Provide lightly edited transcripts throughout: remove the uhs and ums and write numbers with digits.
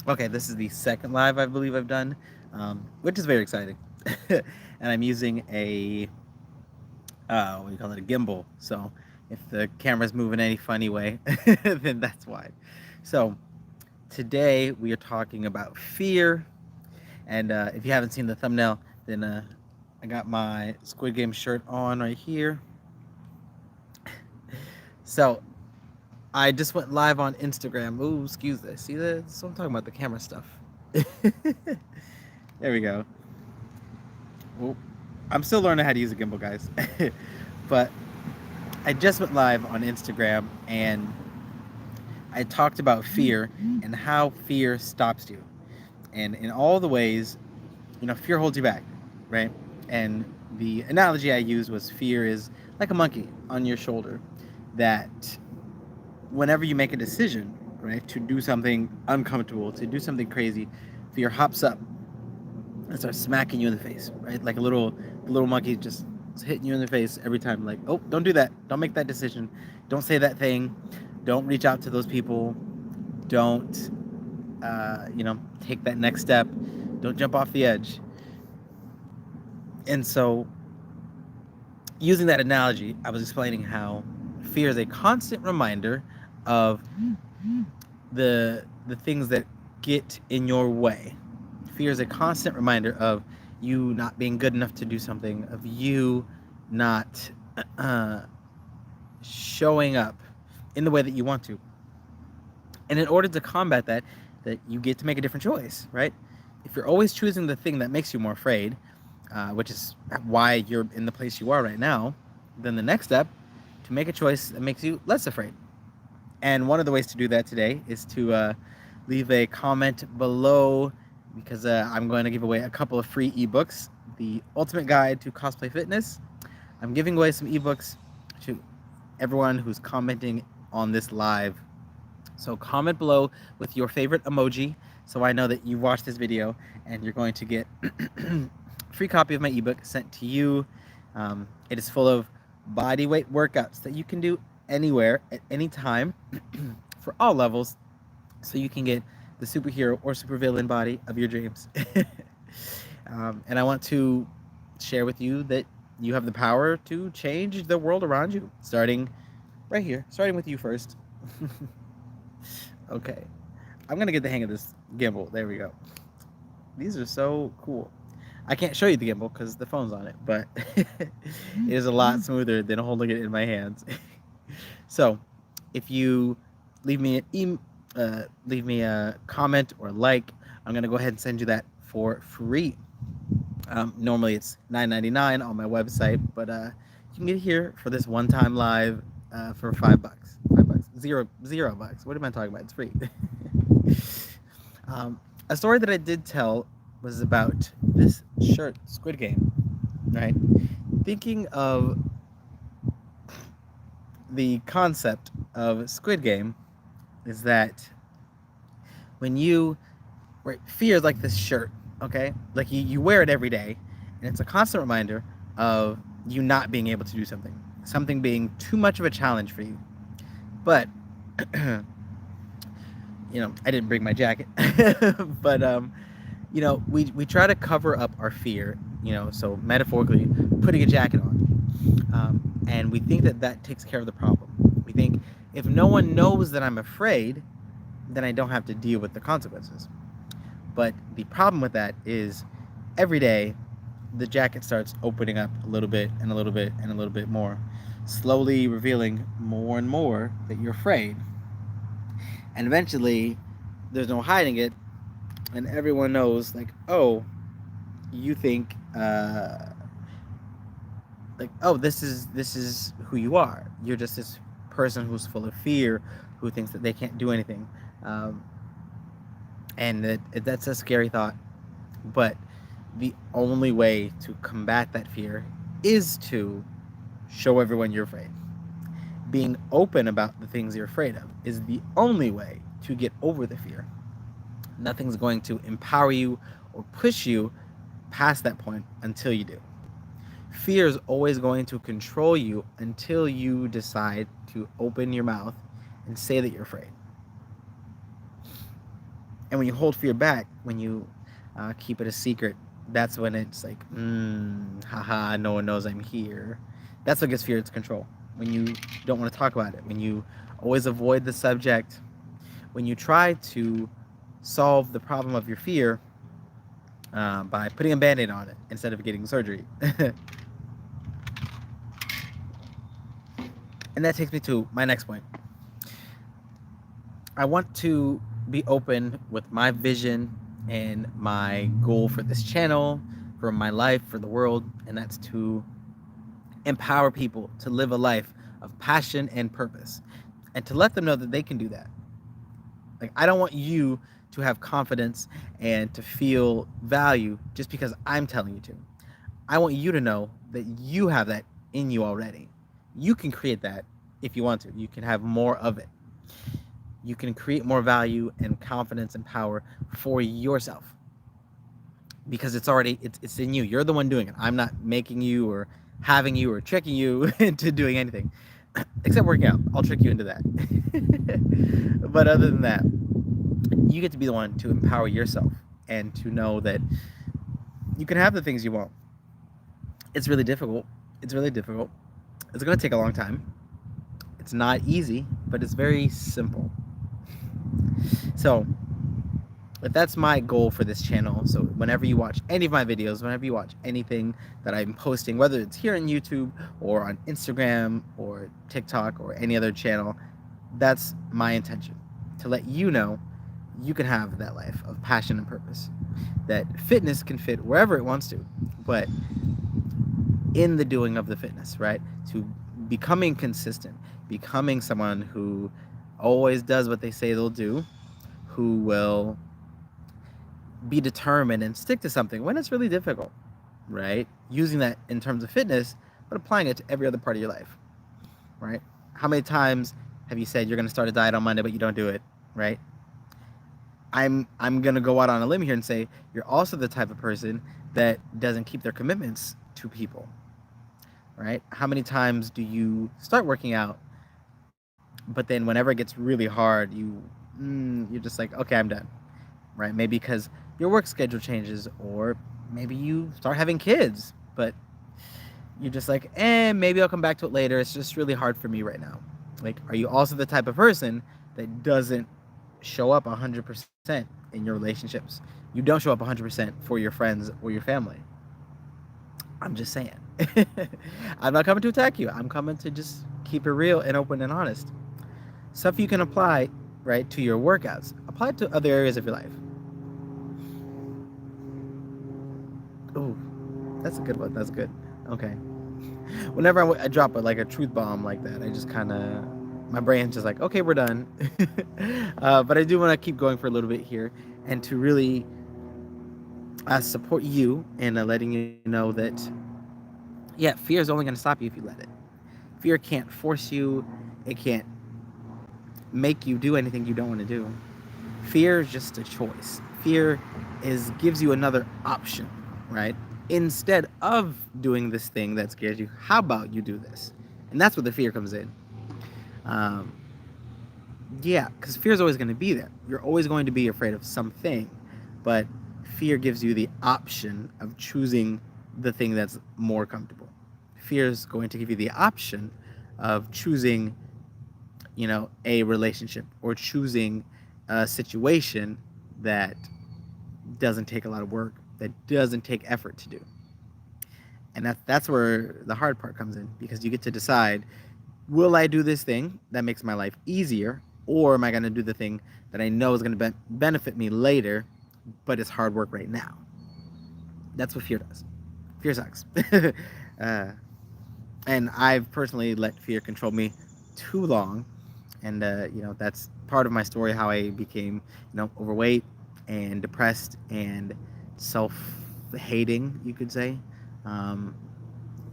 Okay, this is the second live I believe I've done, which is very exciting. And I'm using a, what do you call it, a gimbal. So if the camera's moving any funny way, then that's why. So today we are talking about fear. And if you haven't seen the thumbnail, then I got my Squid Game shirt on right here. So I just went live on Instagram. Ooh, excuse this. See that? So I'm talking about the camera stuff. There we go. Well, I'm still learning how to use a gimbal, guys. But I just went live on Instagram and I talked about fear and how fear stops you. And in all the ways, fear holds you back, right? And the analogy I used was fear is like a monkey on your shoulder that whenever you make a decision, right, to do something uncomfortable, to do something crazy, fear hops up and starts smacking you in the face, right? Like the little monkey just hitting you in the face every time. Like, oh, don't do that. Don't make that decision. Don't say that thing. Don't reach out to those people. Don't, take that next step. Don't jump off the edge. And so, using that analogy, I was explaining how fear is a constant reminder of the things that get in your way. Fear is a constant reminder of you not being good enough to do something, of you not uh, showing up in the way that you want to. And in order to combat that you get to make a different choice, right? If you're always choosing the thing that makes you more afraid, which is why you're in the place you are right now, then the next step to make a choice that makes you less afraid. And one of the ways to do that today is to leave a comment below because I'm going to give away a couple of free ebooks. The Ultimate Guide to Cosplay Fitness. I'm giving away some ebooks to everyone who's commenting on this live. So comment below with your favorite emoji so I know that you watched this video and you're going to get a free copy of my ebook sent to you. It is full of body weight workouts that you can do anywhere at any time for all levels so you can get the superhero or supervillain body of your dreams. And I want to share with you that you have the power to change the world around you, starting right here, starting with you first. Okay, I'm gonna get the hang of this gimbal. There we go. These are so cool. I can't show you the gimbal because the phone's on it, but it is a lot smoother than holding it in my hands. So, if you leave me leave me a comment or like, I'm gonna go ahead and send you that for free. Normally it's $9.99 on my website, but you can get it here for this one-time live for $5. $5, zero bucks. What am I talking about? It's free. A story that I did tell was about this shirt, Squid Game, right? Thinking of the concept of Squid Game is that when you, right, fear is like this shirt, okay? Like you wear it every day, and it's a constant reminder of you not being able to do something being too much of a challenge for you. But I didn't bring my jacket, but we try to cover up our fear, so metaphorically putting a jacket on, and we think that takes care of the problem. We think if no one knows that I'm afraid, then I don't have to deal with the consequences. But the problem with that is every day the jacket starts opening up a little bit and a little bit and a little bit more, slowly revealing more and more that you're afraid. And eventually there's no hiding it, and everyone knows, like, oh, you think like, oh, this is who you are. You're just this person who's full of fear, who thinks that they can't do anything. um, and that's a scary thought, but the only way to combat that fear is to show everyone you're afraid. Being open about the things you're afraid of is the only way to get over the fear. Nothing's going to empower you or push you past that point until you do. Fear is always going to control you until you decide to open your mouth and say that you're afraid. And when you hold fear back, when you keep it a secret, that's when it's like, haha, no one knows I'm here. That's what gives fear its control. When you don't want to talk about it, when you always avoid the subject, when you try to solve the problem of your fear by putting a band-aid on it instead of getting surgery. And that takes me to my next point. I want to be open with my vision and my goal for this channel, for my life, for the world, and that's to empower people to live a life of passion and purpose, and to let them know that they can do that. Like, I don't want you to have confidence and to feel value just because I'm telling you to. I want you to know that you have that in you already. You can create that if you want to. You can have more of it. You can create more value and confidence and power for yourself because it's in you. You're the one doing it. I'm not making you or having you or tricking you into doing anything except working out. I'll trick you into that. But other than that, you get to be the one to empower yourself and to know that you can have the things you want. It's really difficult. It's really difficult. It's going to take a long time. It's not easy, but it's very simple. So, if that's my goal for this channel, so whenever you watch any of my videos, whenever you watch anything that I'm posting, whether it's here on YouTube or on Instagram or TikTok or any other channel, that's my intention, to let you know you can have that life of passion and purpose, that fitness can fit wherever it wants to, but in the doing of the fitness, right? To becoming consistent, becoming someone who always does what they say they'll do, who will be determined and stick to something when it's really difficult, right? Using that in terms of fitness, but applying it to every other part of your life, right? How many times have you said you're going to start a diet on Monday, but you don't do it, right? I'm going to go out on a limb here and say you're also the type of person that doesn't keep their commitments to people, right? How many times do you start working out, but then whenever it gets really hard, you're just like, okay, I'm done, right? Maybe because your work schedule changes, or maybe you start having kids, but you're just like, maybe I'll come back to it later. It's just really hard for me right now. Like, are you also the type of person that doesn't show up 100% in your relationships? You don't show up 100% for your friends or your family. I'm just saying. I'm not coming to attack you. I'm coming to just keep it real and open and honest. Stuff you can apply, right, to your workouts. Apply it to other areas of your life. Oh, that's a good one. That's good. Okay. Whenever I drop like a truth bomb like that, I just kind of, my brain's just like, okay, we're done. But I do want to keep going for a little bit here and to really support you in letting you know that, yeah, fear is only going to stop you if you let it. Fear can't force you. It can't make you do anything you don't want to do. Fear is just a choice. Fear gives you another option, right? Instead of doing this thing that scares you, how about you do this? And that's where the fear comes in. Um, yeah, because fear is always going to be there. You're always going to be afraid of something, but fear gives you the option of choosing the thing that's more comfortable. Fear is going to give you the option of choosing, a relationship or choosing a situation that doesn't take a lot of work, that doesn't take effort to do. And that's where the hard part comes in, because you get to decide, will I do this thing that makes my life easier, or am I going to do the thing that I know is going to benefit me later, but it's hard work right now? That's what fear does. Fear sucks. uh, and I've personally let fear control me too long. And, that's part of my story, how I became, overweight and depressed and self-hating, you could say.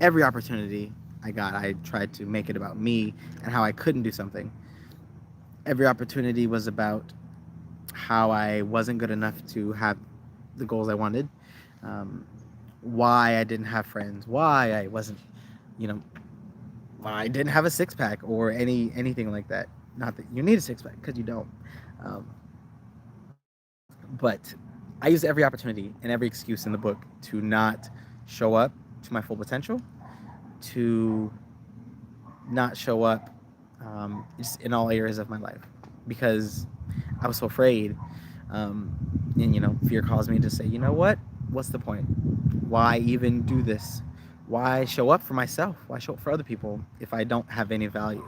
Every opportunity I got, I tried to make it about me and how I couldn't do something. Every opportunity was about how I wasn't good enough to have the goals I wanted, why I didn't have friends, why I wasn't, you know, why I didn't have a six-pack or anything like that. Not that you need a six-pack, because you don't. But I use every opportunity and every excuse in the book to not show up to my full potential, to not show up just in all areas of my life, because I was so afraid. Um, and fear caused me to say, you know what? What's the point? Why even do this? Why show up for myself? Why show up for other people if I don't have any value?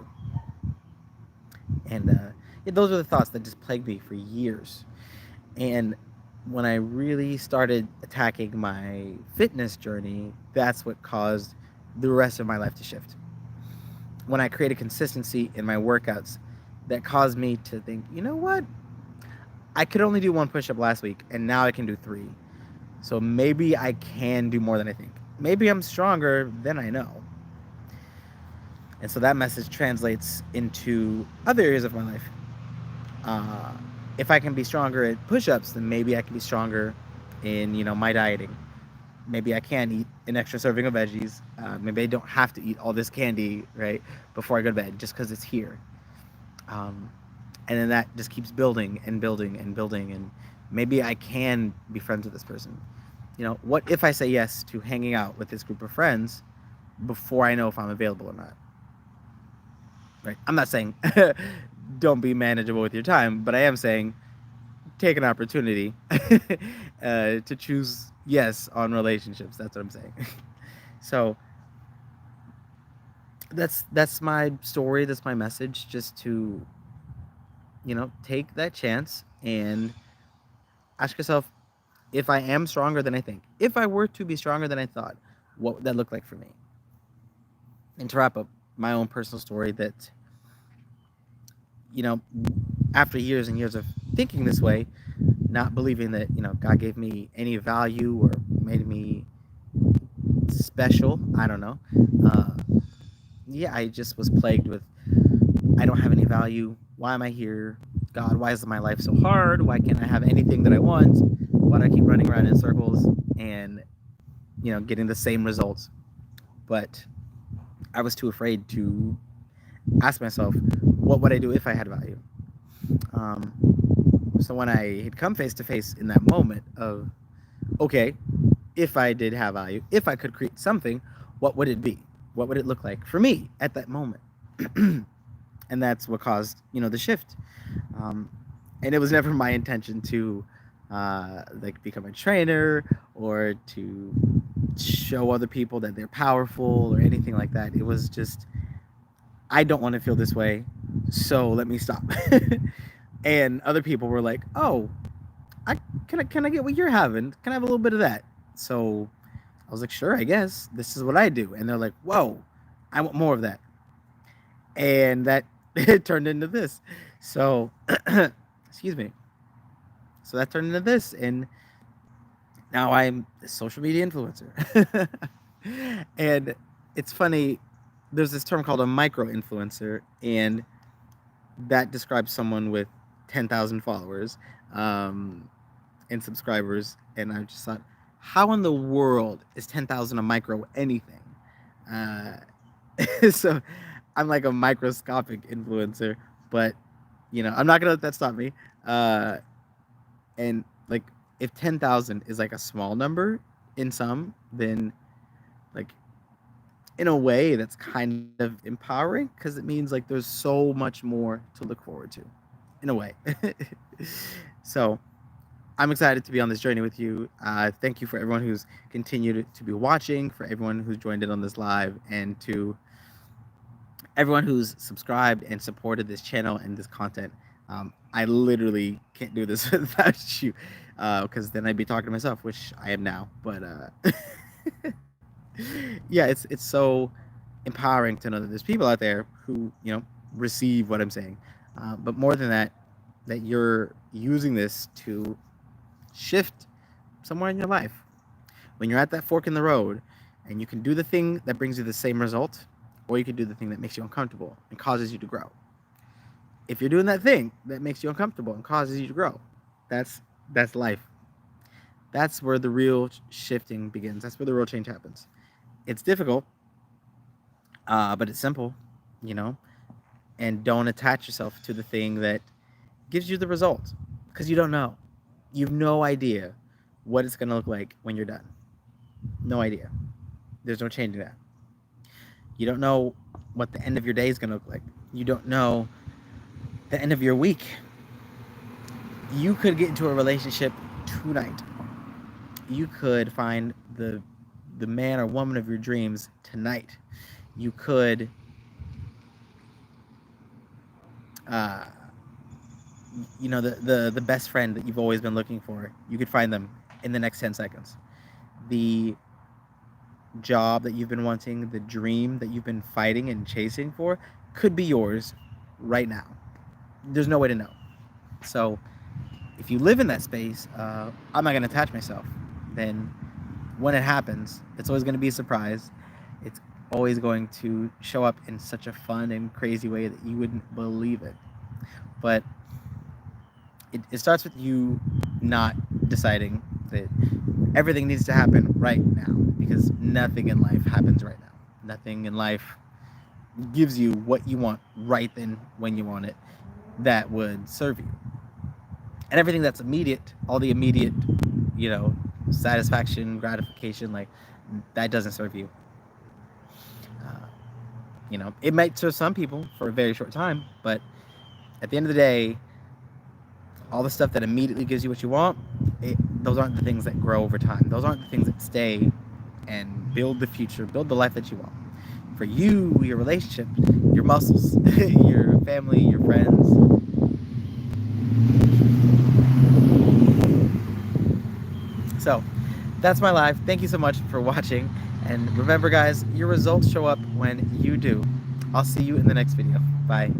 And yeah, those are the thoughts that just plagued me for years. And when I really started attacking my fitness journey, that's what caused the rest of my life to shift. When I created consistency in my workouts, that caused me to think, you know what? I could only do 1 push-up last week, and now I can do 3. So maybe I can do more than I think. Maybe I'm stronger than I know. And so that message translates into other areas of my life. Uh, if I can be stronger at push-ups, then maybe I can be stronger in, my dieting. Maybe I can eat an extra serving of veggies. Maybe I don't have to eat all this candy, right, before I go to bed, just because it's here. And then that just keeps building and building and building. And maybe I can be friends with this person. What if I say yes to hanging out with this group of friends before I know if I'm available or not? Right? I'm not saying don't be manageable with your time, but I am saying take an opportunity to choose yes on relationships. That's what I'm saying. So that's my story. That's my message. Just to take that chance and ask yourself, if I am stronger than I think, if I were to be stronger than I thought, what would that look like for me? And to wrap up my own personal story, that after years and years of thinking this way, not believing that God gave me any value or made me special, I don't know. Uh, yeah, I just was plagued with, I don't have any value. Why am I here? God, why is my life so hard? Why can't I have anything that I want? Why do I keep running around in circles and getting the same results? But I was too afraid to ask myself, what would I do if I had value? Um, so when I had come face to face in that moment of, okay, if I did have value, if I could create something, what would it be? What would it look like for me at that moment? And that's what caused, the shift. And it was never my intention to become a trainer or to show other people that they're powerful or anything like that. It was just, I don't want to feel this way, so let me stop. And other people were like, oh, can I get what you're having? Can I have a little bit of that? So I was like, sure, I guess this is what I do. And they're like, whoa, I want more of that. And that it turned into this. So excuse me. So that turned into this, and now I'm a social media influencer. And it's funny, there's this term called a micro influencer, and that describes someone with 10,000 followers and subscribers. And I just thought, how in the world is 10,000 a micro anything? Uh, so I'm like a microscopic influencer, but I'm not gonna let that stop me. And like, if 10,000 is like a small number in some, then like in a way that's kind of empowering, because it means like there's so much more to look forward to, in a way. So I'm excited to be on this journey with you. Thank you for everyone who's continued to be watching, for everyone who's joined in on this live, and to everyone who's subscribed and supported this channel and this content. I literally can't do this without you, because then I'd be talking to myself, which I am now. But yeah, it's so empowering to know that there's people out there who receive what I'm saying. But more than that, that you're using this to shift somewhere in your life. When you're at that fork in the road, and you can do the thing that brings you the same result, or you can do the thing that makes you uncomfortable and causes you to grow. If you're doing that thing that makes you uncomfortable and causes you to grow, that's life. That's where the real shifting begins. That's where the real change happens. It's difficult, but it's simple, and don't attach yourself to the thing that gives you the result, because you don't know. You've no idea what it's going to look like when you're done. No idea. There's no changing that. You don't know what the end of your day is going to look like. You don't know the end of your week. You could get into a relationship tonight. You could find the man or woman of your dreams tonight. You could you know, the best friend that you've always been looking for, you could find them in the next 10 seconds. The job that you've been wanting, the dream that you've been fighting and chasing for, could be yours right now. There's no way to know. So if you live in that space, I'm not going to attach myself. Then when it happens, it's always going to be a surprise. It's always going to show up in such a fun and crazy way that you wouldn't believe it. But it starts with you not deciding that everything needs to happen right now, because nothing in life happens right now. Nothing in life gives you what you want right then when you want it that would serve you. And everything that's immediate, all the immediate, you know, satisfaction, gratification, like, that doesn't serve you. You know, it might serve some people for a very short time, but at the end of the day, all the stuff that immediately gives you what you want, those aren't the things that grow over time. Those aren't the things that stay and build the future, build the life that you want. For you, your relationship, your muscles, your family, your friends. So that's my live. Thank you so much for watching. And remember, guys, your results show up when you do. I'll see you in the next video. Bye.